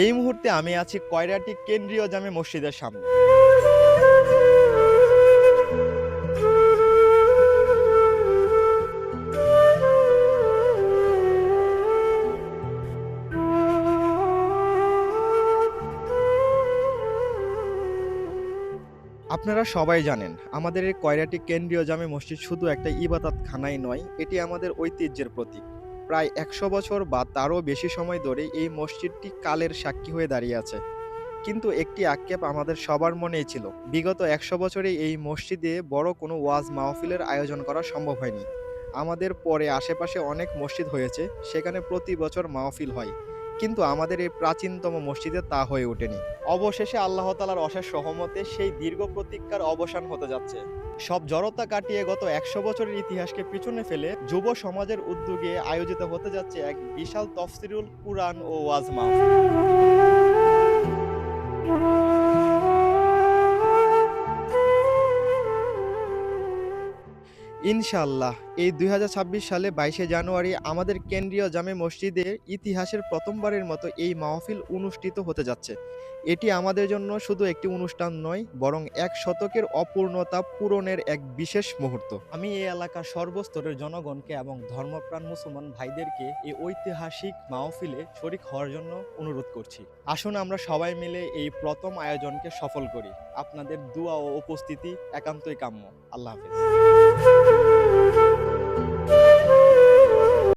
এই মুহূর্তে আমি আছি কয়রাটি কেন্দ্রীয় জামে মসজিদের সামনে। আপনারা সবাই জানেন আমাদের এই কয়রাটি কেন্দ্রীয় জামে মসজিদ শুধু একটা ইবাদতখানাই নয়, এটি আমাদের ঐতিহ্যের প্রতীক। প্রায় ১০০ বছর বা তারও বেশি সময় ধরে এই মসজিদটি কালের সাক্ষী হয়ে দাঁড়িয়ে আছে। কিন্তু একটি আক্ষেপ আমাদের সবার মনেই ছিল। বিগত ১০০ বছরে এই মসজিদে বড় কোনো ওয়াজ মাহফিলের আয়োজন করা সম্ভব হয়নি। আমাদের পরে আশেপাশে অনেক মসজিদ হয়েছে, সেখানে প্রতি বছর মাহফিল হয়। কিন্তু আমাদের এই প্রাচীনতম মসজিদে তা হয়ে ওঠেনি। অবশেষে আল্লাহ তাআলার অশেষ রহমতে সেই দীর্ঘ প্রতীক্ষার অবসান হতে যাচ্ছে। সব জড়তা কাটিয়ে গত ১০০ বছরের ইতিহাসকে পিছনে ফেলে যুব সমাজের উদ্যোগে আয়োজিত হতে যাচ্ছে এক বিশাল তফসিরুল কুরআন ও ওয়াজ মাহফিল। ইনশাআল্লাহ এই ২০২৬ সালে ২২শে জানুয়ারি আমাদের কেন্দ্রীয় জামে মসজিদে ইতিহাসের প্রথমবারের মতো এই মাহফিল অনুষ্ঠিত হতে যাচ্ছে। এটি আমাদের জন্য শুধু একটি অনুষ্ঠান নয়, বরং এক শতকের অপূর্ণতা পূরণের এক বিশেষ মুহূর্ত। আমি এই এলাকার সর্বস্তরের জনগণকে এবং ধর্মপ্রাণ মুসলমান ভাইদেরকে এই ঐতিহাসিক মাহফিলে শরিক হওয়ার জন্য অনুরোধ করছি। আসুন আমরা সবাই মিলে এই প্রথম আয়োজনকে সফল করি। আপনাদের দোয়া ও উপস্থিতি একান্তই কাম্য। আল্লাহ হাফেজ।